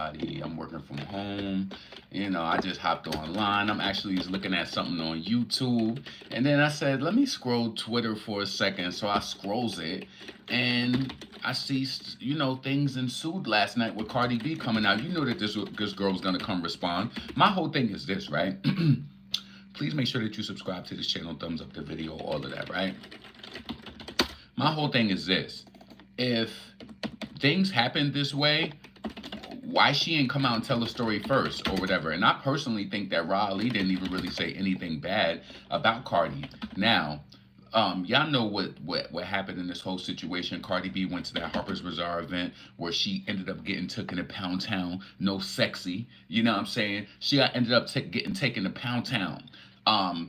everybody. I'm working from home. You know, I just hopped online. I'm actually just looking at something on YouTube. And then I said, let me scroll Twitter for a second. So I scrolls it. And I see, you know, things ensued last night with Cardi B coming out. You know that this girl was going to come respond. My whole thing is this, right? Please make sure that you subscribe to this channel, thumbs up the video, all of that, right? My whole thing is this. If things happen this way, why she ain't come out and tell the story first or whatever? And I personally think that Rah Ali didn't even really say anything bad about Cardi. Now, y'all know what happened in this whole situation. Cardi B went to that Harper's Bazaar event where she ended up getting taken to Pound Town. No sexy, you know what I'm saying? She ended up getting taken to Pound Town.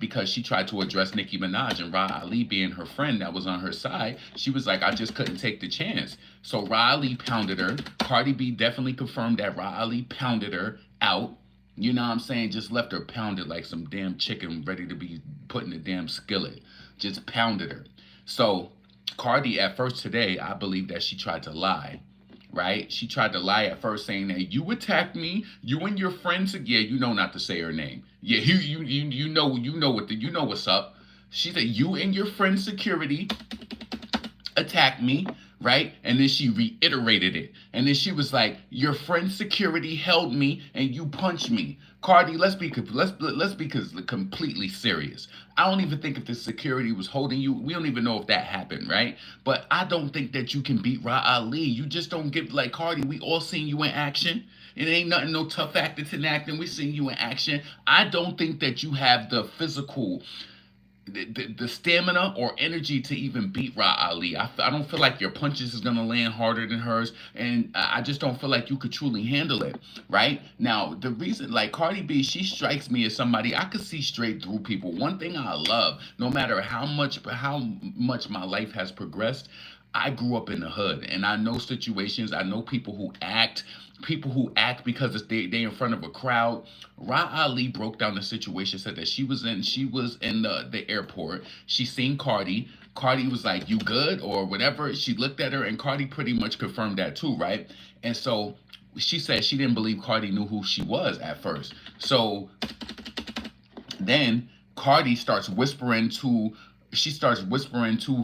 Because she tried to address Nicki Minaj, and Rah Ali being her friend that was on her side, she was like, I just couldn't take the chance. So Rah Ali pounded her. Cardi B definitely confirmed that Rah Ali pounded her out. You know what I'm saying? Just left her pounded like some damn chicken ready to be put in the damn skillet. Just pounded her. So Cardi at first today, I believe that she tried to lie. Right? She tried to lie at first, saying that you attacked me, you and your friends. Yeah, you know not to say her name. Yeah, you know what's up. She said you and your friend security attacked me, right? And then she reiterated it. And then she was like, your friend security held me and you punched me. Cardi, let's be completely serious. I don't even think if the security was holding you, we don't even know if that happened, right? But I don't think that you can beat Rah Ali. You just don't get, like, Cardi, we all seen you in action. It ain't nothing, no tough acting to acting. We seen you in action. I don't think that you have the physical, the stamina or energy to even beat Rah Ali. I don't feel like your punches is going to land harder than hers, and I just don't feel like you could truly handle it, right? Now, the reason, like, Cardi B, she strikes me as somebody I could see straight through people. One thing I love, no matter how much my life has progressed, I grew up in the hood, and I know situations. I know people who act because they in front of a crowd. Rah Ali broke down the situation, said that she was in the airport. She seen Cardi. Cardi was like, "You good?" or whatever. She looked at her, and Cardi pretty much confirmed that too, right? And so she said she didn't believe Cardi knew who she was at first. So then Cardi starts whispering to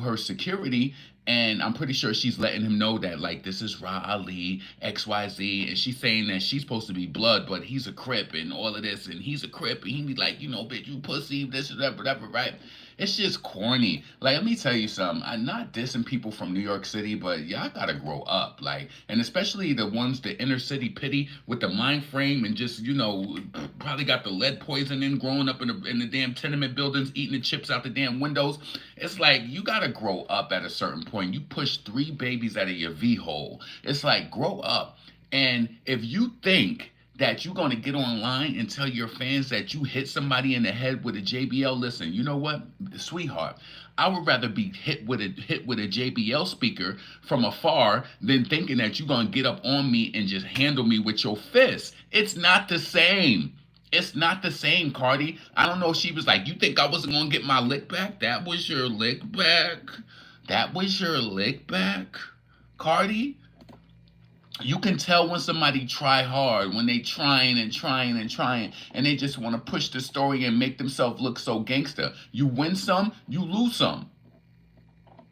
her security, and I'm pretty sure she's letting him know that, like, this is Rah Ali, XYZ, and she's saying that she's supposed to be blood, but he's a Crip and all of this, and he's a Crip, and he be like, you know, bitch, you pussy, this, whatever, right? It's just corny. Like, let me tell you something. I'm not dissing people from New York City, but y'all gotta grow up. Like, and especially the ones, the inner city pity with the mind frame and just, you know, probably got the lead poisoning growing up in the damn tenement buildings, eating the chips out the damn windows. It's like, you gotta grow up at a certain point. You push 3 babies out of your V-hole. It's like, grow up. And if you think that you're going to get online and tell your fans that you hit somebody in the head with a JBL, listen, you know what, sweetheart, I would rather be hit with a JBL speaker from afar than thinking that you're going to get up on me and just handle me with your fist. It's not the same. It's not the same, Cardi. I don't know. She was like, you think I wasn't going to get my lick back? That was your lick back? That was your lick back, Cardi? You can tell when somebody try hard, when they trying, and they just want to push the story and make themselves look so gangster. You win some, you lose some.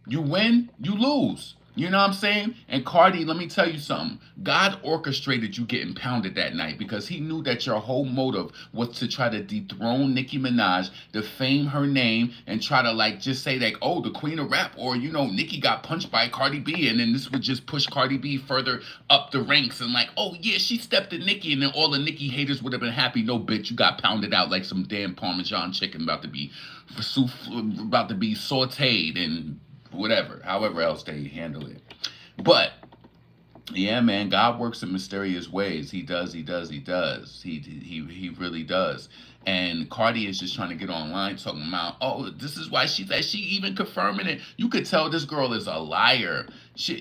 You win, you lose. You know what I'm saying? And Cardi, let me tell you something. God orchestrated you getting pounded that night because he knew that your whole motive was to try to dethrone Nicki Minaj, defame her name, and try to, like, just say, like, oh, the queen of rap, or, you know, Nicki got punched by Cardi B, and then this would just push Cardi B further up the ranks, and like, oh yeah, she stepped to Nicki, and then all the Nicki haters would have been happy. No, bitch, you got pounded out like some damn Parmesan chicken about to be sauteed and whatever, however else they handle it. But yeah, man, God works in mysterious ways. He does. He really does. And Cardi is just trying to get online talking about, oh, this is why she even confirming it. You could tell this girl is a liar.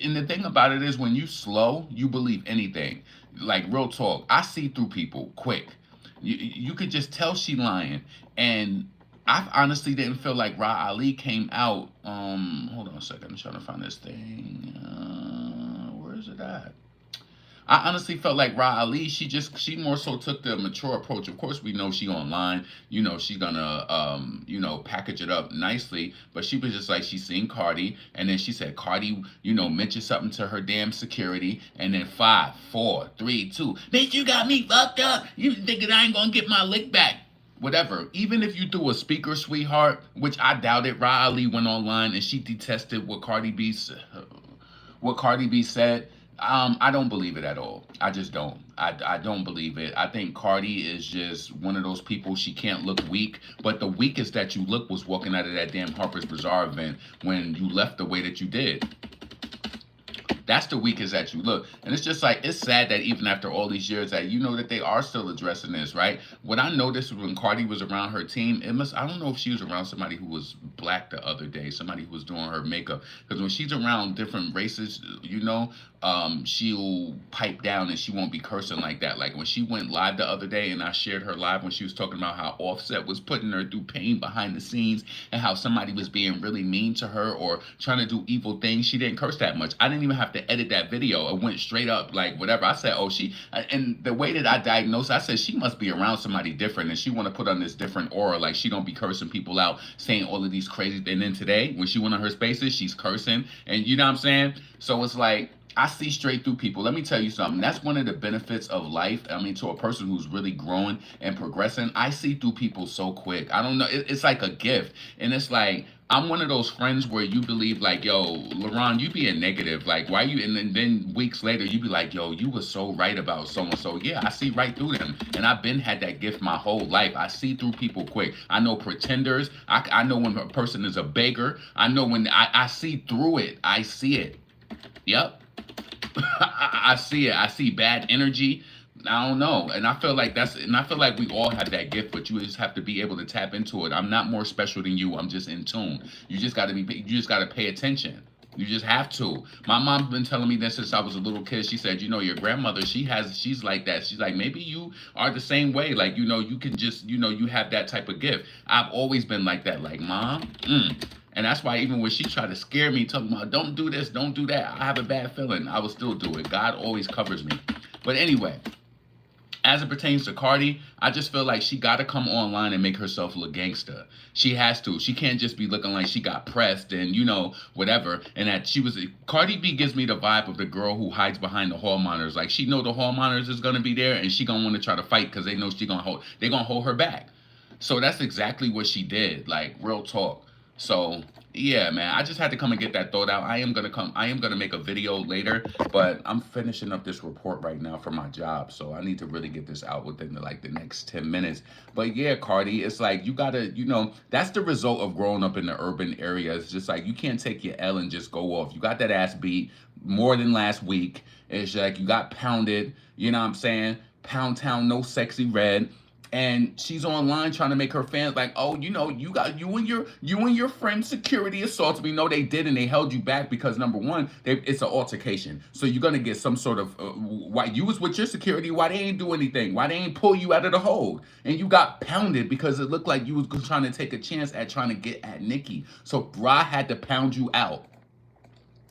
And the thing about it is, when you slow, you believe anything. Like, real talk, I see through people quick. You could just tell she lying. And I honestly didn't feel like Rah Ali came out. Hold on a second. I'm trying to find this thing. Where is it at? I honestly felt like Rah Ali, she more so took the mature approach. Of course, we know she online, she's gonna package it up nicely, but she was just like she seen Cardi, and then she said Cardi, mentioned something to her damn security, and then 5, 4, 3, 2, bitch, you got me fucked up. You thinking I ain't gonna get my lick back? Whatever. Even if you threw a speaker, sweetheart, which I doubt it, Rah Ali went online and she detested what Cardi B said. I don't believe it at all. I just don't. I don't believe it. I think Cardi is just one of those people. She can't look weak, but the weakest that you look was walking out of that damn Harper's Bazaar event when you left the way that you did. That's the weakest that you look. And it's just like, it's sad that even after all these years that that they are still addressing this, right? What I noticed when Cardi was around her team, I don't know if she was around somebody who was black the other day, somebody who was doing her makeup. Because when she's around different races, she'll pipe down and she won't be cursing like that. Like when she went live the other day and I shared her live when she was talking about how Offset was putting her through pain behind the scenes and how somebody was being really mean to her or trying to do evil things, she didn't curse that much. I didn't even have to edit that video. It went straight up like whatever. I said, oh, and the way that I diagnosed, I said she must be around somebody different and she want to put on this different aura. Like she don't be cursing people out, saying all of these crazy. And then today, when she went on her spaces, she's cursing. And you know what I'm saying? So it's like, I see straight through people. Let me tell you something. That's one of the benefits of life. I mean, to a person who's really growing and progressing, I see through people so quick. I don't know. It's like a gift. And it's like, I'm one of those friends where you believe like, yo, LaRon, you being negative. Like, why you? And then weeks later, you be like, yo, you were so right about so-and-so. Yeah, I see right through them. And I've been had that gift my whole life. I see through people quick. I know pretenders. I know when a person is a beggar. I know when I see through it. I see it. Yep. I see it. I see bad energy. I don't know. And I feel like we all have that gift, but you just have to be able to tap into it. I'm not more special than you. I'm just in tune. You just gotta pay attention. You just have to. My mom's been telling me this since I was a little kid. She said, your grandmother, she's like that. She's like, maybe you are the same way. Like, you can just, you have that type of gift. I've always been like that. Like, Mom, And that's why even when she tried to scare me, talking about, don't do this, don't do that, I have a bad feeling, I will still do it. God always covers me. But anyway, as it pertains to Cardi, I just feel like she got to come online and make herself look gangster. She has to. She can't just be looking like she got pressed and, whatever. And that Cardi B gives me the vibe of the girl who hides behind the hall monitors. Like, she know the hall monitors is going to be there and she going to want to try to fight because they know they're going to hold her back. So that's exactly what she did. Like, real talk. So yeah, man, I just had to come and get that thought out. I am gonna make a video later, but I'm finishing up this report right now for my job, so I need to really get this out within the next 10 minutes. But yeah, Cardi, it's like you gotta, that's the result of growing up in the urban area. It's just like you can't take your L and just go off. You got that ass beat more than last week. It's like you got pounded, you know what I'm saying? Pound Town, no sexy red. And she's online trying to make her fans like, oh, you and your friend security assaulted me. No, they did, and they held you back because number one, it's an altercation. So you're gonna get some sort of why you was with your security, why they ain't do anything, why they ain't pull you out of the hold, and you got pounded because it looked like you was trying to take a chance at trying to get at Nicki. So Rah had to pound you out.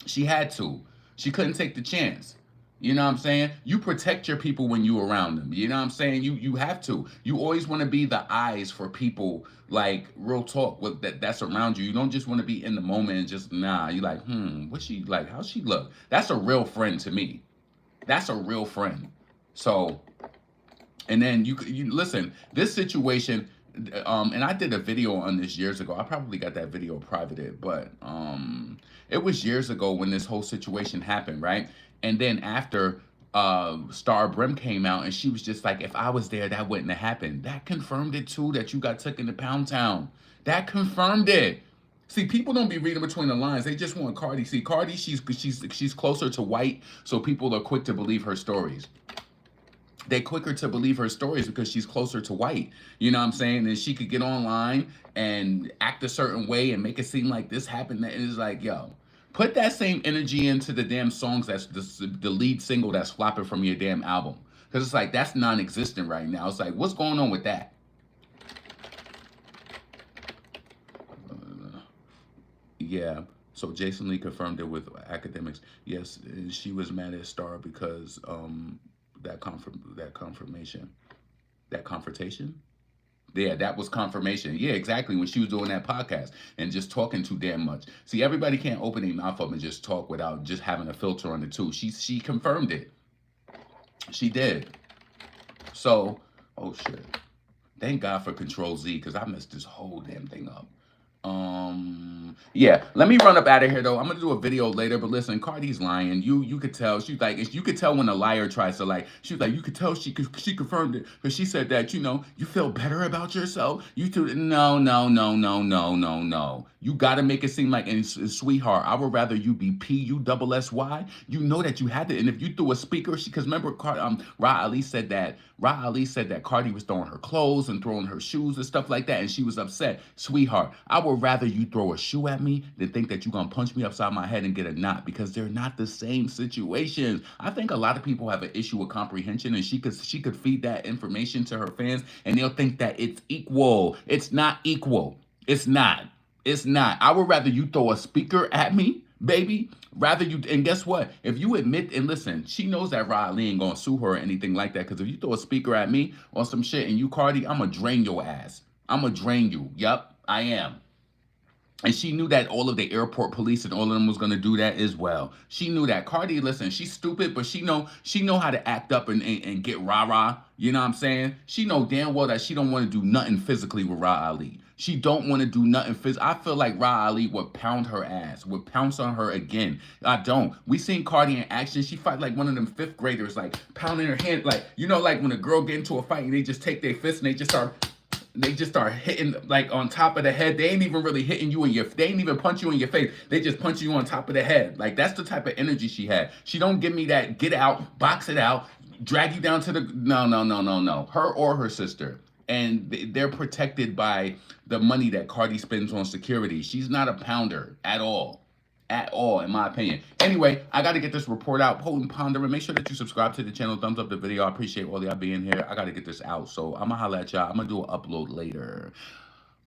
She had to. She couldn't take the chance. You know what I'm saying? You protect your people when you around them. You know what I'm saying? You have to. You always want to be the eyes for people, like real talk with that's around you. You don't just want to be in the moment and just you like, what's she like? How's she look? That's a real friend to me. That's a real friend. So, and then you listen, this situation, and I did a video on this years ago. I probably got that video privated, but it was years ago when this whole situation happened, right? And then after Star Brim came out and she was just like, if I was there, that wouldn't have happened. That confirmed it too, that you got took into Pound Town. That confirmed it. See, people don't be reading between the lines. They just want Cardi. See, Cardi, she's closer to white, so people are quick to believe her stories. They're quicker to believe her stories because she's closer to white. You know what I'm saying? And she could get online and act a certain way and make it seem like this happened. And it's like, yo, put that same energy into the damn songs that's the lead single that's flopping from your damn album. Because it's like, that's non-existent right now. It's like, what's going on with that? Yeah. So Jason Lee confirmed it with academics. Yes, she was mad at Star because that confirmation, that confrontation. Yeah, that was confirmation. Yeah, exactly. When she was doing that podcast and just talking too damn much. See, everybody can't open their mouth up and just talk without just having a filter on it too. She confirmed it. She did. So, oh shit. Thank God for Control Z because I messed this whole damn thing up. Yeah, let me run up out of here though. I'm gonna do a video later, but listen, Cardi's lying. You could tell. She's like, you could tell when a liar tries to like. She was like, you could tell she confirmed it because she said that you feel better about yourself. You too. No, no, no, no, no, no, no. You gotta make it seem like, and sweetheart, I would rather you be Pussy. You know that you had to, and if you threw a speaker, because remember, Rah Ali said that. Rah Ali said that Cardi was throwing her clothes and throwing her shoes and stuff like that, and she was upset. Sweetheart, I would rather you throw a shoe at me than think that you're gonna punch me upside my head and get a knot because they're not the same situations. I think a lot of people have an issue with comprehension, and she could feed that information to her fans, and they'll think that it's equal. It's not equal. It's not. It's not. I would rather you throw a speaker at me, baby. Rather you, and guess what? If you admit, and listen, she knows that Rah Ali ain't gonna sue her or anything like that. Because if you throw a speaker at me or some shit and you Cardi, I'ma drain your ass. I'ma drain you. Yup, I am. And she knew that all of the airport police and all of them was gonna do that as well. She knew that. Cardi, listen, she's stupid, but she know how to act up and get rah-rah. You know what I'm saying? She know damn well that she don't want to do nothing physically with Rah Ali. She don't want to do nothing physically. I feel like Rah Ali would pound her ass, would pounce on her again. I don't. We seen Cardi in action. She fight like one of them fifth graders, like pounding her hand, like like when a girl get into a fight and they just take their fist and they just start hitting like on top of the head. They ain't even really hitting you they ain't even punch you in your face. They just punch you on top of the head. Like that's the type of energy she had. She don't give me that get out, box it out, drag you down to the no, no, no, no, no. Her or her sister. And they're protected by the money that Cardi spends on security. She's not a pounder at all. At all, in my opinion. Anyway, I got to get this report out. Pondering. Make sure that you subscribe to the channel. Thumbs up the video. I appreciate all y'all being here. I got to get this out. So I'm going to holla at y'all. I'm going to do an upload later.